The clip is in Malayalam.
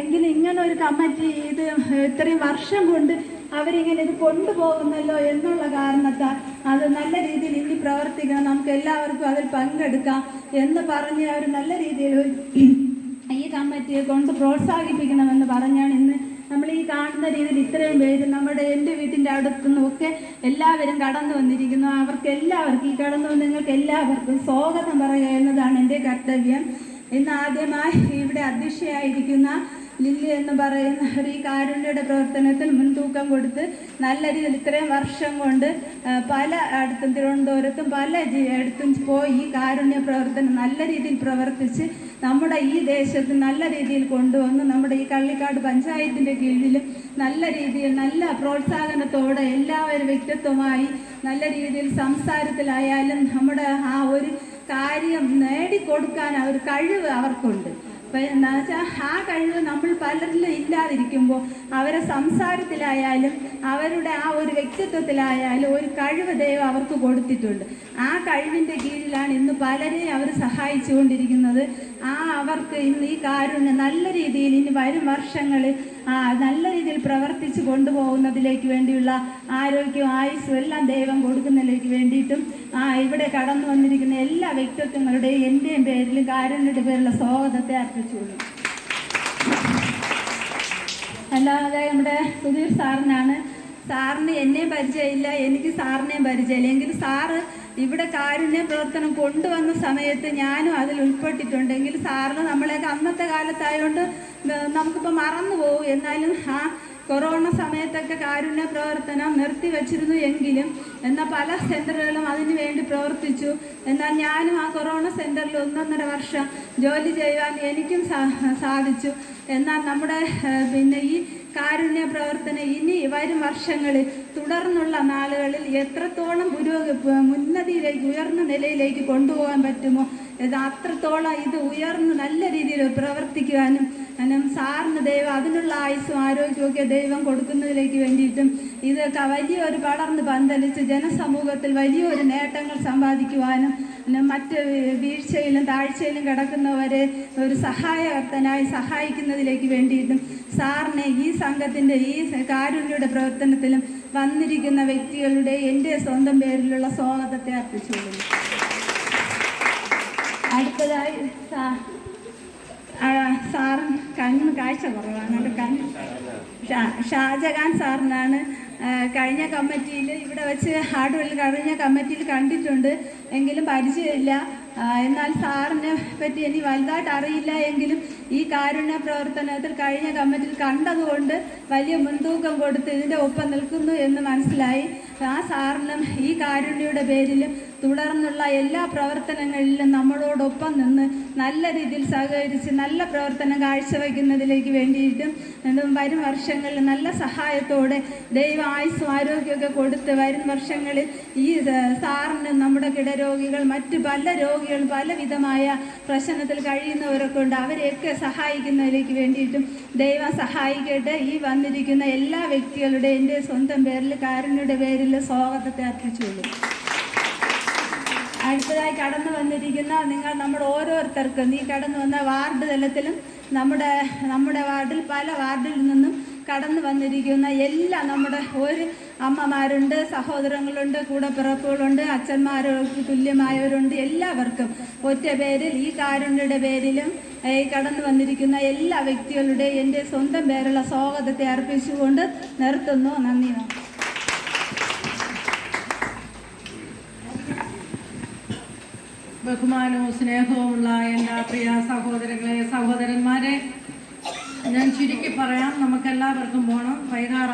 എങ്കിലും ഇങ്ങനെ ഒരു കമ്മിറ്റി ഇത് ഇത്രയും വർഷം കൊണ്ട് അവരിങ്ങനെ ഇത് കൊണ്ടുപോകുന്നല്ലോ എന്നുള്ള കാരണത്താൽ അത് നല്ല രീതിയിൽ ഇനി പ്രവർത്തിക്കണം, നമുക്ക് എല്ലാവർക്കും അതിൽ പങ്കെടുക്കാം എന്ന് പറഞ്ഞ് അവർ നല്ല രീതിയിൽ ഈ കമ്മിറ്റിയെ കൊണ്ട് പ്രോത്സാഹിപ്പിക്കണമെന്ന് പറഞ്ഞാണ് ഇന്ന് നമ്മൾ ഈ കാണുന്ന രീതിയിൽ ഇത്രയും പേര് നമ്മുടെ എൻ്റെ വീട്ടിൻ്റെ അടുത്തുനിന്നൊക്കെ എല്ലാവരും കടന്നു വന്നിരിക്കുന്നു. അവർക്ക് എല്ലാവർക്കും ഈ കടന്നു വന്ന നിങ്ങൾക്ക് എല്ലാവർക്കും സ്വാഗതം പറയുക എന്നതാണ് എൻ്റെ കർത്തവ്യം. ഇന്ന് ആദ്യമായി ഇവിടെ അധ്യക്ഷയായിരിക്കുന്ന ലില്ലി എന്ന് പറയുന്ന ഒരു ഈ കാരുണ്യയുടെ പ്രവർത്തനത്തിൽ മുൻതൂക്കം കൊടുത്ത് നല്ല രീതിയിൽ ഇത്രയും വർഷം കൊണ്ട് പല അടുത്തും തിരുവനന്തപുരത്തും പല അടുത്തും പോയി ഈ കാരുണ്യ പ്രവർത്തനം നല്ല രീതിയിൽ പ്രവർത്തിച്ച് നമ്മുടെ ഈ ദേശത്ത് നല്ല രീതിയിൽ കൊണ്ടുവന്ന് നമ്മുടെ ഈ കള്ളിക്കാട് പഞ്ചായത്തിൻ്റെ കീഴിൽ നല്ല രീതിയിൽ നല്ല പ്രോത്സാഹനത്തോടെ എല്ലാവരും വ്യക്തിത്വമായി നല്ല രീതിയിൽ സംസാരത്തിലായാലും നമ്മുടെ ആ ഒരു കാര്യം നേടിക്കൊടുക്കാൻ ആ ഒരു കഴിവ് അവർക്കുണ്ട്. എന്താ വെച്ചാൽ ആ കഴിവ് നമ്മൾ പലരിലും ഇല്ലാതിരിക്കുമ്പോൾ അവരെ സംസാരത്തിലായാലും അവരുടെ ആ ഒരു വ്യക്തിത്വത്തിലായാലും ഒരു കഴിവ് ദൈവം അവർക്ക് കൊടുത്തിട്ടുണ്ട്. ആ കഴിവിൻ്റെ കീഴിലാണ് ഇന്ന് പലരെയും അവർ സഹായിച്ചുകൊണ്ടിരിക്കുന്നത്. അവർക്ക് ഇന്ന് ഈ കാരുണ്യം നല്ല രീതിയിൽ ഇനി വരും വർഷങ്ങളിൽ നല്ല രീതിയിൽ പ്രവർത്തിച്ച് കൊണ്ടുപോകുന്നതിലേക്ക് വേണ്ടിയുള്ള ആരോഗ്യവും ആയുസ്സും എല്ലാം ദൈവം കൊടുക്കുന്നതിലേക്ക് വേണ്ടിയിട്ടും ഇവിടെ കടന്നു വന്നിരിക്കുന്ന എല്ലാ വ്യക്തിത്വങ്ങളുടെയും എൻ്റെയും പേരിലും കാരുണ്യയുടെ പേരിലുള്ള സ്വാഗതത്തെ അർപ്പിച്ചുകൊള്ളു. അല്ലാതെ നമ്മുടെ സുധീർ സാറിനാണ്. സാറിന് എന്നെയും പരിചയമില്ല, എനിക്ക് സാറിനെയും പരിചയമില്ല. എങ്കിലും സാറ് ഇവിടെ കാരുണ്യ പ്രവർത്തനം കൊണ്ടുവന്ന സമയത്ത് ഞാനും അതിൽ ഉൾപ്പെട്ടിട്ടുണ്ടെങ്കിൽ സാറിന് നമ്മളെയൊക്കെ അന്നത്തെ കാലത്തായതുകൊണ്ട് നമുക്കിപ്പോൾ മറന്നു പോകും. എന്നാലും കൊറോണ സമയത്തൊക്കെ കാരുണ്യ പ്രവർത്തനം നിർത്തിവെച്ചിരുന്നു എങ്കിലും എന്നാൽ പല സെൻ്ററുകളും അതിനു വേണ്ടി പ്രവർത്തിച്ചു. എന്നാൽ ഞാനും ആ കൊറോണ സെൻ്ററിൽ 1.5 വർഷം ജോലി ചെയ്യാൻ എനിക്കും സാധിച്ചു. എന്നാൽ നമ്മുടെ ഈ കാരുണ്യ പ്രവർത്തനം ഇനി വരും വർഷങ്ങളിൽ തുടർന്നുള്ള നാളുകളിൽ എത്രത്തോളം ഉന്നതിയിലേക്ക് ഉയർന്ന നിലയിലേക്ക് കൊണ്ടുപോകാൻ പറ്റുമോ അത്രത്തോളം ഇത് ഉയർന്ന് നല്ല രീതിയിൽ പ്രവർത്തിക്കുവാനും സാറിന് ദൈവം അതിനുള്ള ആയുസ്സും ആരോഗ്യമൊക്കെ ദൈവം കൊടുക്കുന്നതിലേക്ക് വേണ്ടിയിട്ടും ഇതൊക്കെ വലിയൊരു പടർന്ന് പന്തലിച്ച് ജനസമൂഹത്തിൽ വലിയൊരു നേട്ടങ്ങൾ സമ്പാദിക്കുവാനും മറ്റ് വീഴ്ചയിലും താഴ്ചയിലും കിടക്കുന്നവരെ ഒരു സഹായകർത്തനായി സഹായിക്കുന്നതിലേക്ക് വേണ്ടിയിട്ടും സാറിനെ ഈ സംഘത്തിൻ്റെ ഈ കാരുണ്യയുടെ പ്രവർത്തനത്തിലും വന്നിരിക്കുന്ന വ്യക്തികളുടെ എൻ്റെ സ്വന്തം പേരിലുള്ള സ്വാഗതത്തെ അർപ്പിച്ചുകൊള്ളുന്നു. അടുത്തതായി സാറും കണ്ണിന് കാഴ്ച കുറവാണ്. ഷാജഹാൻ സാറിനാണ്. കഴിഞ്ഞ കമ്മിറ്റിയിൽ ഇവിടെ വെച്ച് കഴിഞ്ഞ കമ്മിറ്റിയിൽ കണ്ടിട്ടുണ്ട്, എങ്കിലും പരിചയമില്ല. എന്നാൽ സാറിനെ പറ്റി ഇനി വലുതായിട്ട് അറിയില്ല എങ്കിലും ഈ കാരുണ്യ പ്രവർത്തനത്തിൽ കഴിഞ്ഞ കമ്മിറ്റിയിൽ കണ്ടതുകൊണ്ട് വലിയ മുൻതൂക്കം കൊടുത്ത് ഇതിൻ്റെ ഒപ്പം നിൽക്കുന്നു എന്ന് മനസ്സിലായി. സാറിനും ഈ കാരുണ്യയുടെ പേരിലും തുടർന്നുള്ള എല്ലാ പ്രവർത്തനങ്ങളിലും നമ്മളോടൊപ്പം നിന്ന് നല്ല രീതിയിൽ സഹകരിച്ച് നല്ല പ്രവർത്തനം കാഴ്ചവെക്കുന്നതിലേക്ക് വേണ്ടിയിട്ടും വരും വർഷങ്ങളിൽ നല്ല സഹായത്തോടെ ദൈവ ആയുസ്സും ആരോഗ്യമൊക്കെ കൊടുത്ത് വരും വർഷങ്ങളിൽ ഈ സാറിന് നമ്മുടെ കിടരോഗികൾ മറ്റ് പല രോഗികളും പലവിധമായ പ്രശ്നത്തിൽ കഴിയുന്നവരൊക്കെ ഉണ്ട്, അവരെയൊക്കെ സഹായിക്കുന്നതിലേക്ക് വേണ്ടിയിട്ടും ദൈവം സഹായിക്കട്ടെ. ഈ വന്നിരിക്കുന്ന എല്ലാ വ്യക്തികളുടെ എൻ്റെ സ്വന്തം പേരിൽ കാരുണ്യയുടെ പേരിൽ സ്വാഗതത്തെ അർപ്പിച്ചുള്ളൂ. അടുത്തതായി കടന്നു വന്നിരിക്കുന്ന നമ്മുടെ ഓരോരുത്തർക്കും ഈ കടന്നു വന്ന വാർഡ് തലത്തിലും നമ്മുടെ വാർഡിൽ പല വാർഡിൽ നിന്നും കടന്നു വന്നിരിക്കുന്ന എല്ലാ നമ്മുടെ ഒരു അമ്മമാരുണ്ട്, സഹോദരങ്ങളുണ്ട്, കൂടപ്പിറപ്പുകളുണ്ട്, അച്ഛന്മാർക്ക് തുല്യമായവരുണ്ട്. എല്ലാവർക്കും ഒറ്റ പേരിൽ ഈ കാരുണ്യയുടെ പേരിലും കടന്നു വന്നിരിക്കുന്ന എല്ലാ വ്യക്തികളുടെ എൻ്റെ സ്വന്തം പേരുള്ള സ്വാഗതത്തെ അർപ്പിച്ചുകൊണ്ട് നിർത്തുന്നു. നന്ദി. ബഹുമാനവും സ്നേഹവുമുള്ള എല്ലാ പ്രിയ സഹോദരങ്ങളെ, സഹോദരന്മാരെ, ഞാൻ ചുരുക്കി പറയാം. നമുക്കെല്ലാവർക്കും പോകണം. വൈകാറായി.